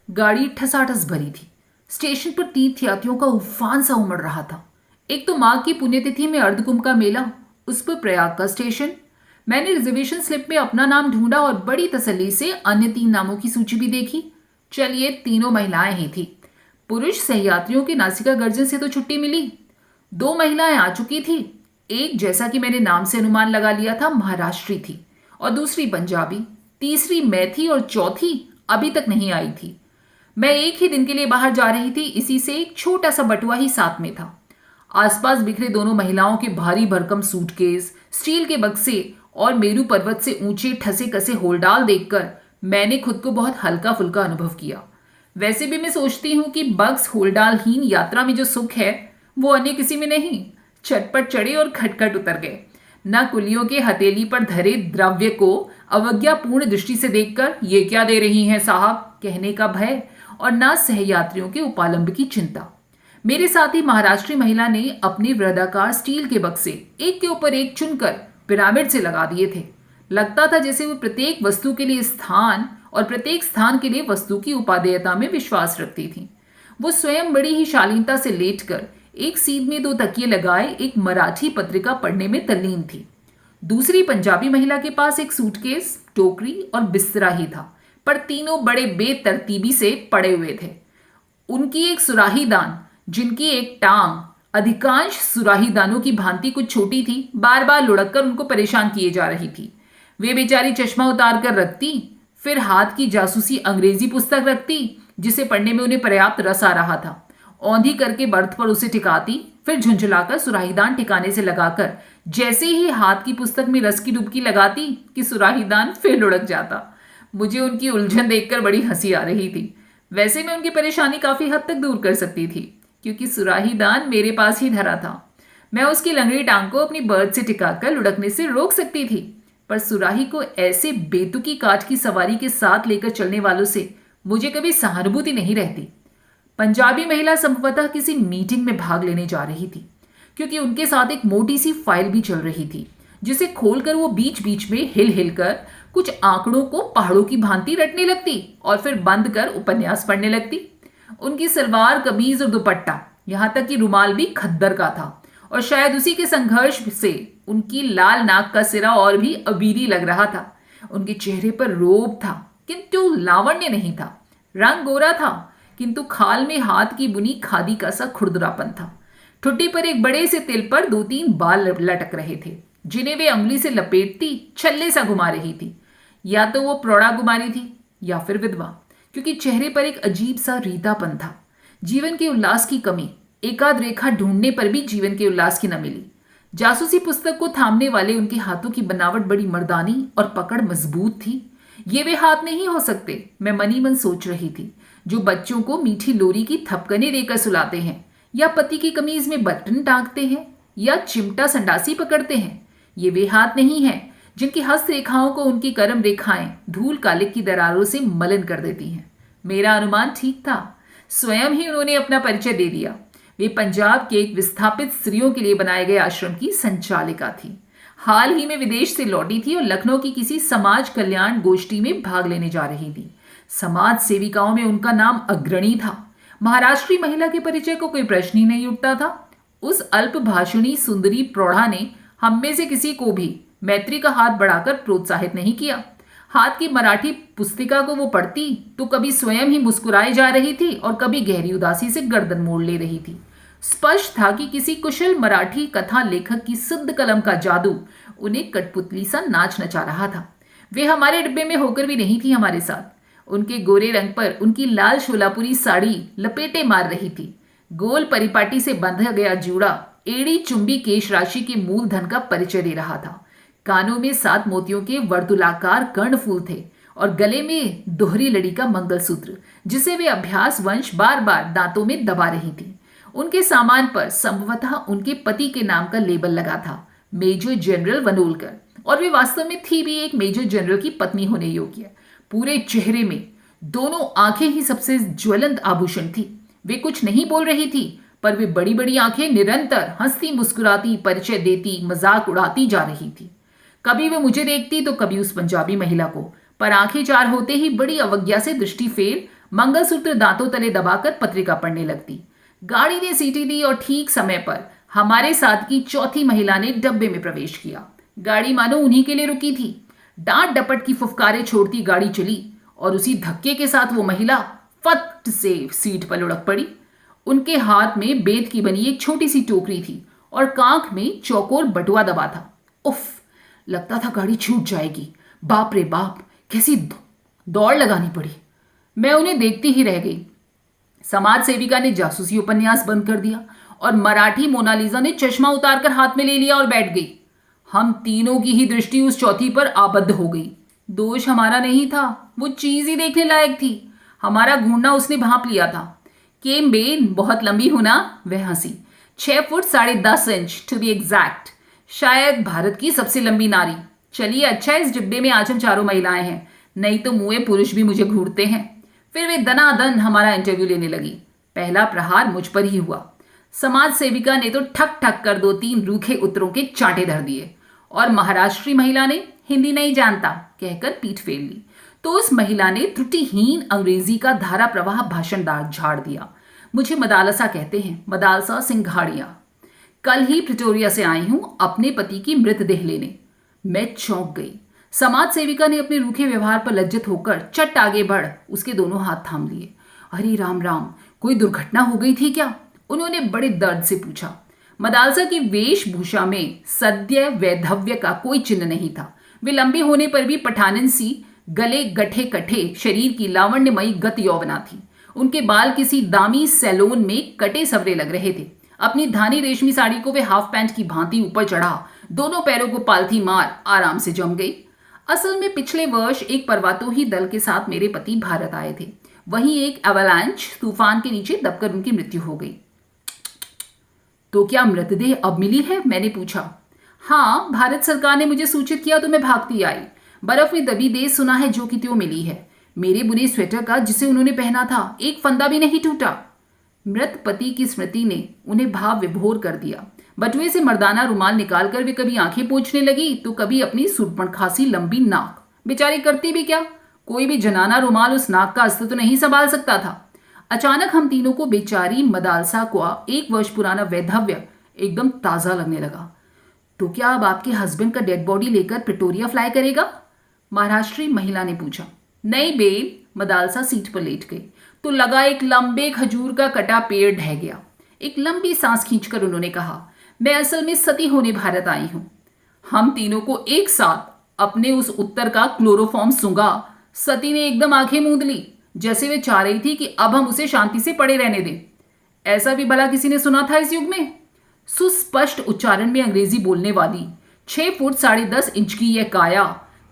गाड़ी ठसाठस भरी थी। स्टेशन पर तीर्थयात्रियों का उफान सा उमड़ रहा था। एक तो माँ की पुण्यतिथि में अर्धकुंभ का मेला, उस पर प्रयाग का स्टेशन। मैंने रिजर्वेशन स्लिप में अपना नाम ढूंढा और बड़ी तसल्ली से अन्य 3 नामों की सूची भी देखी। चलिए, तीनों महिलाएं ही थी। पुरुष सहयात्रियों के नासिका गर्जन से तो छुट्टी मिली। 2 महिलाएं आ चुकी थी। एक, जैसा कि मैंने नाम से अनुमान लगा लिया था, महाराष्ट्री थी और दूसरी पंजाबी। तीसरी मैं थी और चौथी अभी तक नहीं आई थी। मैं एक ही दिन के लिए बाहर जा रही थी, इसी से एक छोटा सा बटुआ ही साथ में था। आसपास बिखरे दोनों महिलाओं के भारी भरकम सूटकेस, स्टील के बक्से और मेरू पर्वत से ऊंचे ठसे कसे होलडाल देखकर मैंने खुद को बहुत हल्का फुल्का अनुभव किया। वैसे भी मैं सोचती हूँ कि बक्स होलडालहीन यात्रा में जो सुख है वो अन्य किसी में नहीं। चटपट चढ़े और खटखट उतर गए। न कुलियों के हथेली पर धरे द्रव्य को अवज्ञापूर्ण दृष्टि से देखकर ये क्या दे रही हैं साहब कहने का भय, और न सहयात्रियों के उपालंब की चिंता। मेरे साथ ही महाराष्ट्री महिला ने अपने वृहदाकार स्टील के बक्से एक के ऊपर एक चुनकर पिरामिड से लगा दिए थे। लगता था जैसे वो प्रत्येक वस्तु के लिए स्थान और प्रत्येक स्थान के लिए वस्तु की उपादेयता में विश्वास रखती थी। वो स्वयं बड़ी ही शालीनता से लेटकर एक सीध में 2 तकिए लगाए एक मराठी पत्रिका पढ़ने में तल्लीन थी। दूसरी पंजाबी महिला के पास एक सूटकेस, टोकरी और बिस्तरा ही था, पर तीनों बड़े बेतरतीबी से पड़े हुए थे। उनकी एक सुराहीदान, जिनकी एक टांग अधिकांश सुराहीदानों की भांति कुछ छोटी थी, बार बार लुढ़क कर उनको परेशान किए जा रही थी। वे बेचारी चश्मा उतार कर रखती, फिर हाथ की जासूसी अंग्रेजी पुस्तक रखती जिसे पढ़ने में उन्हें पर्याप्त रस आ रहा था, औंधी करके बर्थ पर उसे टिकाती, फिर झुंझुलाकर सुराहीदान ठिकाने से लगाकर जैसे ही हाथ की पुस्तक में रस की डुबकी लगाती कि सुराहीदान फिर लुढ़क जाता। मुझे उनकी उलझन देखकर बड़ी हंसी आ रही थी। वैसे मैं उनकी परेशानी काफी हद तक दूर कर सकती थी, क्योंकि सुराहीदान मेरे पास ही धरा था। मैं उसकी लंगड़ी टांग को अपनी बर्थ से टिकाकर लुढ़कने से रोक सकती थी, पर सुराही को ऐसे बेतुकी काठ की सवारी के साथ लेकर चलने वालों से मुझे कभी सहानुभूति नहीं रहती। पंजाबी महिला संभवतः किसी मीटिंग में भाग लेने जा रही थी, क्योंकि उनके साथ एक मोटी सी फाइल भी चल रही थी, जिसे खोलकर वो बीच बीच में हिल हिल कर कुछ आंकड़ों को पहाड़ों की भांति रटने लगती और फिर बंद कर उपन्यास पढ़ने लगती। उनकी सलवार कमीज और दुपट्टा, यहाँ तक कि रुमाल भी खद्दर का था, और शायद उसी के संघर्ष से उनकी लाल नाक का सिरा और भी अबीरी लग रहा था। उनके चेहरे पर रोब था, किंतु लावण्य नहीं था। रंग गोरा था, किंतु खाल में हाथ की बुनी खादी का सा खुरदरापन था। ठुड्डी पर एक बड़े से तिल पर 2-3 बाल लटक रहे थे, जिन्हें वे अंगुली से लपेटती छल्ले सा घुमा रही थी। या तो वो प्रौढ़ा कुमारी थी या फिर विधवा, क्योंकि चेहरे पर एक अजीब सा रीतापन था। जीवन के उल्लास की कमी, एकाध रेखा ढूंढने पर भी जीवन के उल्लास की न मिली। जासूसी पुस्तक को थामने वाले उनके हाथों की बनावट बड़ी मर्दानी और पकड़ मजबूत थी। ये वे हाथ नहीं हो सकते, मैं मनी मन सोच रही थी, जो बच्चों को मीठी लोरी की थपकने देकर सुलाते हैं, या पति की कमीज में बटन टांगते हैं, या चिमटा संडासी पकड़ते हैं। ये वे हाथ नहीं हैं जिनकी हस्त रेखाओं को उनकी कर्म रेखाएं धूल कालिक की दरारों से मलिन कर देती हैं। मेरा अनुमान ठीक था। स्वयं ही उन्होंने अपना परिचय दे दिया। वे पंजाब के एक विस्थापित स्त्रियों के लिए बनाए गए आश्रम की संचालिका थी। हाल ही में विदेश से लौटी थी और लखनऊ की किसी समाज कल्याण गोष्ठी में भाग लेने जा रही थी। समाज सेविकाओं में उनका नाम अग्रणी था। महाराष्ट्री महिला के परिचय को कोई प्रश्न ही नहीं उठता था। उस अल्प भाषणी सुंदरी प्रौढ़ा ने हम में से किसी को भी मैत्री का हाथ बढ़ाकर प्रोत्साहित नहीं किया। हाथ की मराठी पुस्तिका को वो पढ़ती तो कभी स्वयं ही मुस्कुराए जा रही थी और कभी गहरी उदासी से गर्दन मोड़ ले रही थी। स्पष्ट था कि किसी कुशल मराठी कथा लेखक की शुद्ध कलम का जादू उन्हें कठपुतली सा नाच नचा रहा था। वे हमारे डिब्बे में होकर भी नहीं थी हमारे साथ। उनके गोरे रंग पर उनकी लाल शोलापुरी साड़ी लपेटे मार रही थी। गोल परिपाटी से बंधा गया जूड़ा एड़ी चुंबी केश राशि के मूलधन का परिचय दे रहा था। कानों में 7 मोतियों के वर्तुलाकार कर्णफूल थे और गले में दोहरी लड़ी का मंगलसूत्र, जिसे वे अभ्यास वंश बार बार दांतों में दबा रही थी। उनके सामान पर संभवतः उनके पति के नाम का लेबल लगा था, मेजर जनरल वनोलकर, और वे वास्तव में थी भी एक मेजर जनरल की पत्नी होने योग्य। पूरे चेहरे में दोनों आंखें ही सबसे ज्वलंत आभूषण थी। वे कुछ नहीं बोल रही थी, पर वे बड़ी बड़ी आंखें निरंतर हंसती मुस्कुराती, परिचय देती, मजाक उड़ाती जा रही थी। कभी वे मुझे देखती तो कभी उस पंजाबी महिला को, पर आंखें चार होते ही बड़ी अवज्ञा से दृष्टि फेर मंगलसूत्र दांतों तले दबाकर पत्रिका पढ़ने लगती। गाड़ी ने सीटी दी और ठीक समय पर हमारे साथ की चौथी महिला ने डब्बे में प्रवेश किया। गाड़ी मानो उन्हीं के लिए रुकी थी। डांट डपट की फुफकारे छोड़ती गाड़ी चली और उसी धक्के के साथ वो महिला फट से सीट पर लुढ़क पड़ी। उनके हाथ में बेत की बनी एक छोटी सी टोकरी थी और कांख में चौकोर बटुआ दबा था। उफ, लगता था गाड़ी छूट जाएगी। बाप रे बाप, कैसी दौड़ लगानी पड़ी। मैं उन्हें देखती ही रह गई। समाज सेविका ने जासूसी उपन्यास बंद कर दिया और मराठी मोनालिसा ने चश्मा उतारकर हाथ में ले लिया और बैठ गई। हम तीनों की ही दृष्टि उस चौथी पर आबद्ध हो गई। दोष हमारा नहीं था, वो चीज ही देखने लायक थी। हमारा घूरना उसने भांप लिया था। केम बेन, बहुत लंबी हूं ना? वह हंसी। 6 foot 10.5 inch to be exact. शायद भारत की सबसे लंबी नारी। चलिए अच्छा, इस डिब्बे में आज हम चारों महिलाएं हैं, नहीं तो मुए पुरुष भी मुझे घूरते हैं। फिर वे दनादन हमारा इंटरव्यू लेने लगी। पहला प्रहार मुझ पर ही हुआ। समाज सेविका ने तो ठक ठक कर 2-3 रूखे उत्तरों के चांटे धर दिए और महाराष्ट्री महिला ने हिंदी नहीं जानता कहकर पीठ फेर ली तो उस महिला ने त्रुटिहीन अंग्रेजी का धारा प्रवाह भाषणदार झाड़ दिया। मुझे मदालसा कहते हैं, मदालसा सिंघाड़िया। कल ही प्रिटोरिया से आई हूं अपने पति की मृतदेह लेने। मैं चौंक गई। समाज सेविका ने अपने रूखे व्यवहार पर लज्जित होकर चट आगे बढ़ उसके दोनों हाथ थाम लिए। अरे राम राम, कोई दुर्घटना हो गई थी क्या? उन्होंने बड़े दर्द से पूछा। मदालसा की वेशभूषा में सद्य वैधव्य का कोई चिन्ह नहीं था। वे लंबी होने पर भी पठानन सी गले गठे कठे शरीर की लावण्यमयी गत यौवना थी। उनके बाल किसी दामी सैलून में कटे सवरे लग रहे थे। अपनी धानी रेशमी साड़ी को वे हाफ पैंट की भांति ऊपर चढ़ा दोनों पैरों को पालथी मार आराम से जम गई। असल में पिछले वर्ष एक पर्वतोही दल के साथ मेरे पति भारत आए थे। वहीं एक एवलांच तूफान के नीचे दबकर उनकी मृत्यु हो गई। तो क्या मृतदेह अब मिली है? मैंने पूछा। हाँ, भारत सरकार ने मुझे सूचित किया तो मैं भागती आई। बर्फ में दबी देह सुना है जो कि त्यों मिली है। मेरे बुने स्वेटर का जिसे उन्होंने पहना था एक फंदा भी नहीं टूटा। मृत पति की स्मृति ने उन्हें भाव विभोर कर दिया। बटुए से मर्दाना रुमाल निकालकर वे कभी आंखें पोंछने लगी तो कभी अपनी सुरपण खासी लंबी नाक। बेचारी करती भी क्या, कोई भी जनाना रुमाल उस नाक का अस्तित्व नहीं संभाल सकता था। अचानक हम तीनों को बेचारी मदालसा का 1 वर्ष पुराना वैधव्य एकदम ताजा लगने लगा। तो क्या अब आपके हस्बैंड का डेड बॉडी लेकर प्रिटोरिया फ्लाई करेगा? महाराष्ट्री महिला ने पूछा। नहीं बेन, मदालसा सीट पर लेट गई तो लगा एक लंबे खजूर का कटा पेड़ ढह गया। एक लंबी सांस खींचकर उन्होंने कहा, मैं असल में सती होने भारत आई हूं। हम तीनों को एक साथ अपने उस उत्तर का क्लोरोफॉर्म सूंघा। सती ने एकदम आंखें मूंद ली, जैसे वे चाह रही थी कि अब हम उसे शांति से पड़े रहने दें। ऐसा भी भला किसी ने सुना था इस युग में? सुस्पष्ट उच्चारण में अंग्रेजी बोलने वाली 6 फुट 10.5 इंच की यह काया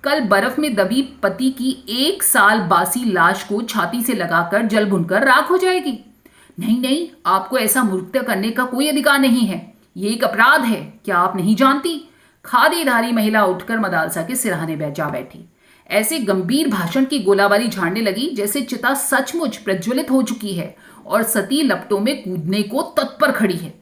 कल बर्फ में दबी पति की 1 साल बासी लाश को छाती से लगाकर जल भुनकर राख हो जाएगी। नहीं नहीं, आपको ऐसा मूर्खता करने का कोई अधिकार नहीं है। ये एक अपराध है, क्या आप नहीं जानती? खादीधारी महिला उठकर मदालसा के सिरहाने जा बैठी। ऐसे गंभीर भाषण की गोलाबारी झाड़ने लगी जैसे चिता सचमुच प्रज्वलित हो चुकी है और सती लपटों में कूदने को तत्पर खड़ी है।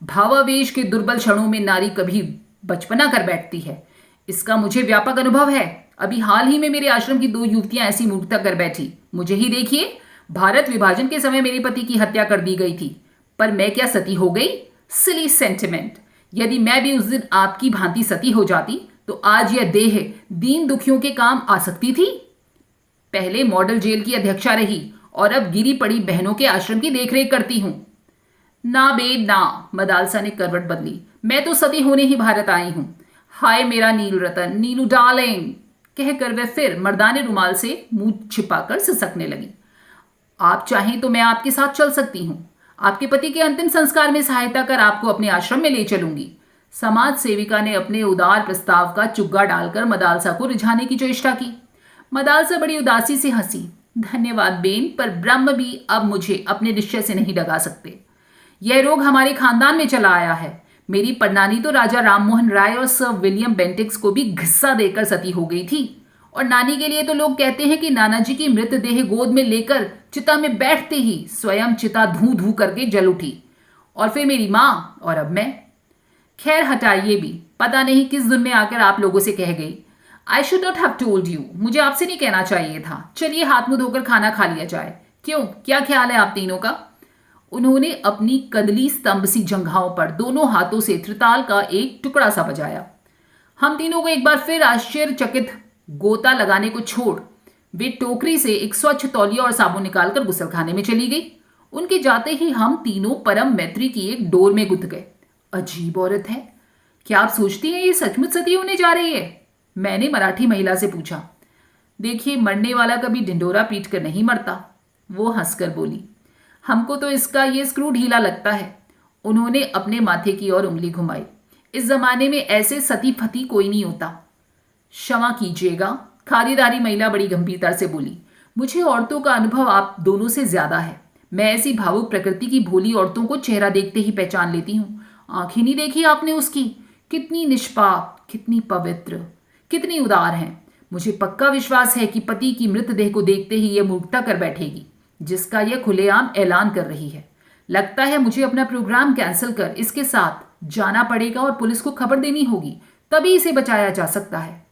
भावावेश के दुर्बल क्षणों में नारी कभी बचपना कर बैठती है, इसका मुझे व्यापक अनुभव है। अभी हाल ही में मेरे आश्रम की 2 युवतियां ऐसी मूर्खता कर बैठी। मुझे ही देखिए, भारत विभाजन के समय मेरे पति की हत्या कर दी गई थी, पर मैं क्या सती हो गई? सिली सेंटिमेंट। यदि मैं भी उस दिन आपकी भांति सती हो जाती तो आज यह देह दीन दुखियों के काम आ सकती थी। पहले मॉडल जेल की अध्यक्षा रही और अब गिरी पड़ी बहनों के आश्रम की देखरेख करती हूं। ना बेब ना, मदालसा ने करवट बदली। मैं तो सती होने ही भारत आई हूं। हाय मेरा नील रतन, नीलू डार्लिंग, कहकर वह फिर मर्दाने रुमाल से मुंह छिपाकर सिसकने लगी। आप चाहें तो मैं आपके साथ चल सकती हूं। आपके पति के अंतिम संस्कार में सहायता कर आपको अपने आश्रम में ले चलूंगी। समाज सेविका ने अपने उदार प्रस्ताव का चुग्गा डालकर मदालसा को रिझाने की चेष्टा की। मदालसा बड़ी उदासी से हंसी। धन्यवाद बेन, पर ब्रह्म भी अब मुझे अपने निश्चय से नहीं डगा सकते। यह रोग हमारे खानदान में चला आया है। मेरी परनानी तो राजा राममोहन राय और सर विलियम बेंटिक्स को भी घिस्सा देकर सती हो गई थी। और नानी के लिए तो लोग कहते हैं कि नाना जी की मृतदेह गोद में लेकर चिता में बैठते ही स्वयं चिता धू धू करके जल उठी। और फिर मेरी माँ, और अब मैं। खैर हटाइए भी, पता नहीं किस धुन में आकर आप लोगों से कह गई। I should not have told you, मुझे आपसे नहीं कहना चाहिए था। चलिए हाथ मुंह धोकर खाना खा लिया जाए। क्यों, क्या ख्याल है आप तीनों का? उन्होंने अपनी कदली स्तंभ सी जंघाओं पर दोनों हाथों से त्रिताल का एक टुकड़ा सा बजाया। हम तीनों को एक बार फिर आश्चर्यचकित गोता लगाने को छोड़ वे टोकरी से एक स्वच्छ तौलिया और साबुन निकालकर गुसलखाने में चली गई। उनके जाते ही हम तीनों परम मैत्री की एक डोर में गुथ गए। अजीब औरत है। क्या आप सोचती हैं ये सचमुच सती होने जा रही है? मैंने मराठी महिला से पूछा। देखिए, मरने वाला कभी ढिंडोरा पीट कर नहीं मरता, वो हंसकर बोली। हमको तो इसका ये स्क्रू ढीला लगता है। उन्होंने अपने माथे की ओर उंगली घुमाई। इस जमाने में ऐसे सती फती कोई नहीं होता। क्षमा कीजिएगा, खादीदारी महिला बड़ी गंभीरता से बोली। मुझे औरतों का अनुभव आप दोनों से ज्यादा है। मैं ऐसी भावुक प्रकृति की भोली औरतों को चेहरा देखते ही पहचान लेती हूँ। आंखें नहीं देखी आपने उसकी? कितनी निष्पाप, कितनी पवित्र, कितनी उदार हैं। मुझे पक्का विश्वास है कि पति की मृतदेह को देखते ही यह मूर्खता कर बैठेगी जिसका यह खुलेआम ऐलान कर रही है। लगता है मुझे अपना प्रोग्राम कैंसिल कर इसके साथ जाना पड़ेगा और पुलिस को खबर देनी होगी, तभी इसे बचाया जा सकता है।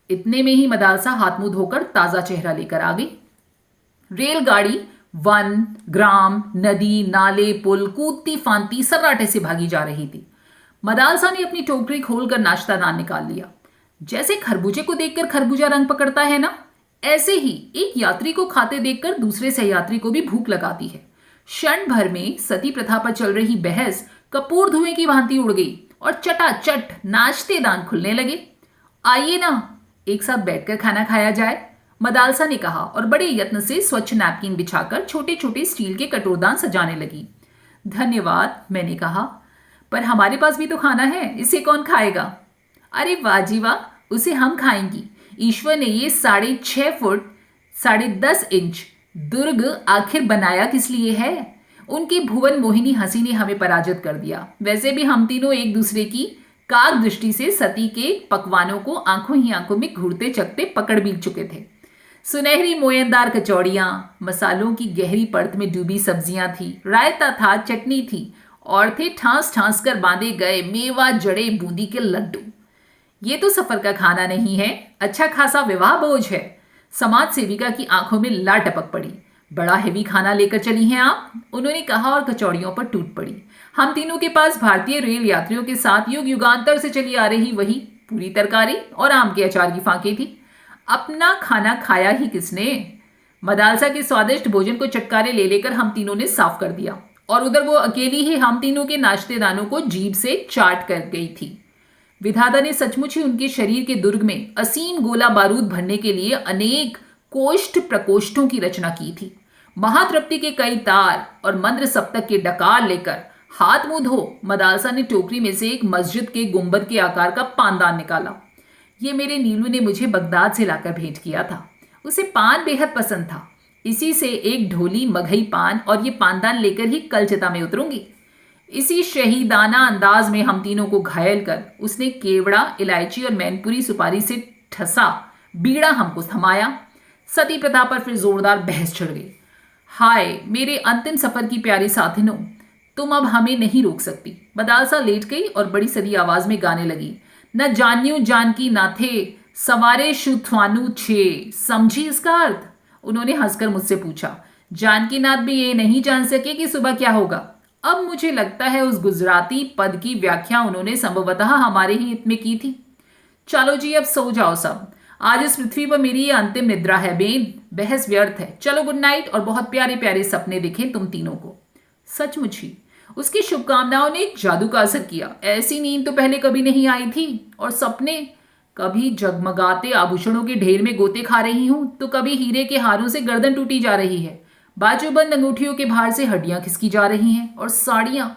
इतने में ही मदालसा हाथ मुंह धोकर ताजा चेहरा लेकर आ गई। रेलगाड़ी वन, ग्राम, नदी, नाले, पुल कूदती फांती सर्राटे से भागी जा रही थी। मदालसा ने अपनी टोकरी खोलकर नाश्ता दान निकाल लिया। जैसे खरबूजे को देखकर खरबूजा रंग पकड़ता है ना, ऐसे ही एक यात्री को खाते देखकर दूसरे सहयात्री को भी भूख लगाती है। क्षण भर में सती प्रथा पर चल रही बहस कपूर धुएं की भांति उड़ गई और चटाचट नाश्ते दान खुलने लगे। आइए ना, एक साथ बैठकर खाना खाया जाए, मदालसा ने कहा और बड़े यत्न से स्वच्छ नैपकिन बिछाकर छोटे छोटे स्टील के कटोरदान सजाने लगी। धन्यवाद, मैंने कहा, पर हमारे पास भी तो खाना है, इसे कौन खाएगा? अरे वाह जी वाह, उसे हम खाएंगी। ईश्वर ने ये 6.5 फुट 10.5 इंच दुर्ग आखिर बनाया किस लिए है? उनकी भुवन मोहिनी हंसी ने हमें पराजित कर दिया। वैसे भी हम तीनों एक दूसरे की काग दृष्टि से सती के पकवानों को आंखों ही आंखों में घूरते चखते पकड़ भी चुके थे। सुनहरी मोयनदार कचौड़ियां, मसालों की गहरी परत में डूबी सब्जियां थी, रायता था, चटनी थी और थे ठांस ठांस कर बांधे गए मेवा जड़े बूंदी के लड्डू। ये तो सफर का खाना नहीं है, अच्छा खासा विवाह भोज है। समाज सेविका की आंखों में ला टपक पड़ी। बड़ा हेवी खाना लेकर चली हैं आप, उन्होंने कहा और कचौड़ियों पर टूट पड़ी। हम तीनों के पास भारतीय रेल यात्रियों के साथ युग युगांतर से चली आ रही वही पूरी तरकारी और आम के अचार की फांके थी। अपना खाना खाया ही किसने? मदालसा के स्वादिष्ट भोजन को चटकारे ले लेकर हम तीनों ने साफ कर दिया और उधर वो अकेली ही हम तीनों के नाश्तेदानों को जीभ से चाट कर गई थी। विधाता ने सचमुच ही उनके शरीर के दुर्ग में असीम गोला बारूद भरने के लिए अनेक कोष्ठ प्रकोष्ठों की रचना की थी। महातृप्ति के कई तार और मंद्र सप्तक के डकार लेकर हाथ मुंह धो मदालसा ने टोकरी में से एक मस्जिद के गुंबद के आकार का पानदान निकाला। ये मेरे नीलू ने मुझे बगदाद से लाकर भेंट किया था। उसे पान बेहद पसंद था। इसी से एक ढोली मगही पान और ये पानदान लेकर ही कल चिता में उतरूंगी। इसी शहीदाना अंदाज में हम तीनों को घायल कर उसने केवड़ा, इलायची और मैनपुरी सुपारी से ठसा बीड़ा हमको थमाया। सती प्रथा पर फिर जोरदार बहस छिड़ गई। हाय मेरे अंतिम सफर की प्यारी साथिनों, तुम अब हमें नहीं रोक सकती। मदालसा लेट गई और बड़ी सदी आवाज में गाने लगी। न जान्यू जानकी ना थे सवारे शुथवानु छे। समझी इसका अर्थ? उन्होंने हंसकर मुझसे पूछा। जानकी नाथ भी ये नहीं जान सके कि सुबह क्या होगा। अब मुझे लगता है उस गुजराती पद की व्याख्या उन्होंने संभवतः हमारे ही हित में की थी। चलो जी, अब सो जाओ सब। आज इस पृथ्वी पर मेरी ये अंतिम निद्रा है बेन। बहस व्यर्थ है। चलो गुड नाइट और बहुत प्यारे प्यारे सपने दिखे तुम तीनों को। सचमुच ही उसकी शुभकामनाओं ने एक जादू का असर किया। ऐसी नींद तो पहले कभी नहीं आई थी। और सपने, कभी जगमगाते आभूषणों के ढेर में गोते खा रही हूं तो कभी हीरे के हारों से गर्दन टूटी जा रही है, बाजूबंद अंगूठियों के भार से हड्डियां खिसकी जा रही हैं। और साड़ियां,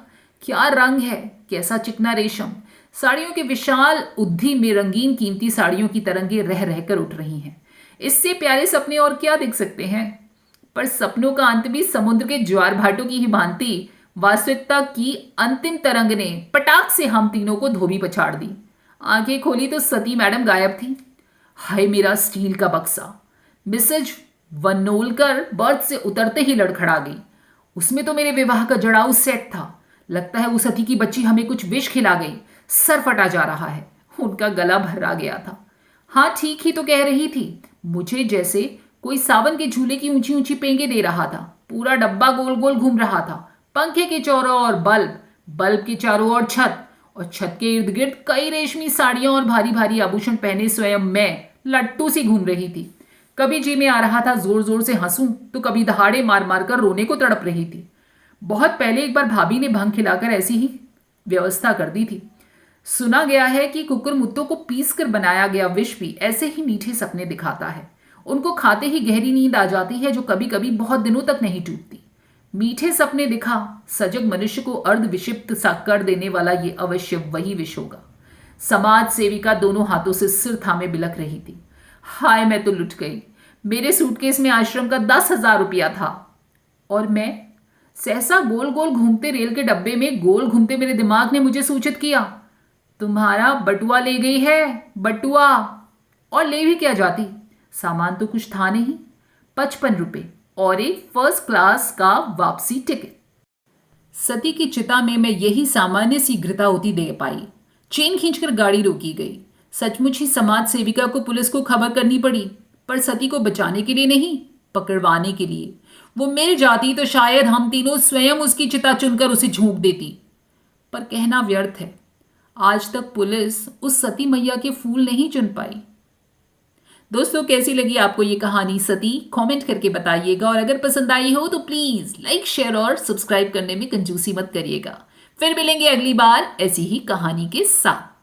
क्या रंग है, कैसा चिकना रेशम। साड़ियों के विशाल उद्दी में रंगीन कीमती साड़ियों की तरंगे रह रहकर उठ रही हैं। इससे प्यारे सपने और क्या दिख सकते हैं? पर सपनों का अंत भी समुद्र के ज्वार भाटों की ही भांति वास्तविकता की अंतिम तरंग ने पटाख से हम तीनों को धोबी पछाड़ दी। आंखें खोली तो सती मैडम गायब थी। हाय मेरा स्टील का बक्सा। मिसेज वनोलकर बर्थ से उतरते ही लड़खड़ा गई। उसमें तो मेरे विवाह का जड़ाऊ सेट था। लगता है वो सती की बच्ची हमें कुछ विष खिला गई। सर फटा जा रहा है। उनका गला भर्रा गया था। हाँ ठीक ही तो कह रही थी। मुझे जैसे कोई सावन के झूले की ऊंची ऊंची पेंगे दे रहा था। पूरा डब्बा गोल गोल घूम रहा था। पंखे के चारों ओर बल्ब, बल्ब के चारों ओर छत, और छत के इर्द गिर्द कई रेशमी साड़ियां और भारी भारी आभूषण पहने स्वयं मैं लट्टू सी घूम रही थी। कभी जी में आ रहा था जोर जोर से हंसूं, तो कभी दहाड़े मार मार कर रोने को तड़प रही थी। बहुत पहले एक बार भाभी ने भंग खिलाकर ऐसी ही व्यवस्था कर दी थी। सुना गया है कि कुकुरमुत्तों को पीस कर बनाया गया विष भी ऐसे ही मीठे सपने दिखाता है। उनको खाते ही गहरी नींद आ जाती है, जो कभी कभी बहुत दिनों तक नहीं टूटती। मीठे सपने दिखा सजग मनुष्य को अर्ध विक्षिप्त सा कर देने वाला ये अवश्य वही विष होगा। समाज सेविका दोनों हाथों से सिर थामे बिलख रही थी। हाय, मैं तो लुट गई। मेरे सूटकेस में आश्रम का 10,000 रुपया था, और मैं सहसा गोल गोल घूमते रेल के डब्बे में गोल घूमते मेरे दिमाग ने मुझे सूचित किया, तुम्हारा बटुआ ले गई है, बटुआ। और ले भी क्या जाती, सामान तो कुछ था नहीं। 55 रुपये और एक फर्स्ट क्लास का वापसी टिकट। सती की चिता में मैं यही सामान्य सी घृता होती दे पाई। चेन खींचकर गाड़ी रोकी गई। सचमुच ही समाज सेविका को पुलिस को खबर करनी पड़ी, पर सती को बचाने के लिए नहीं, पकड़वाने के लिए। वो मिल जाती तो शायद हम तीनों स्वयं उसकी चिता चुनकर उसे झोंक देती। पर कहना व्यर्थ है, आज तक पुलिस उस सती मैया के फूल नहीं चुन पाई। दोस्तों, कैसी लगी आपको ये कहानी सती? कमेंट करके बताइएगा, और अगर पसंद आई हो तो प्लीज लाइक, शेयर और सब्सक्राइब करने में कंजूसी मत करिएगा। फिर मिलेंगे अगली बार ऐसी ही कहानी के साथ।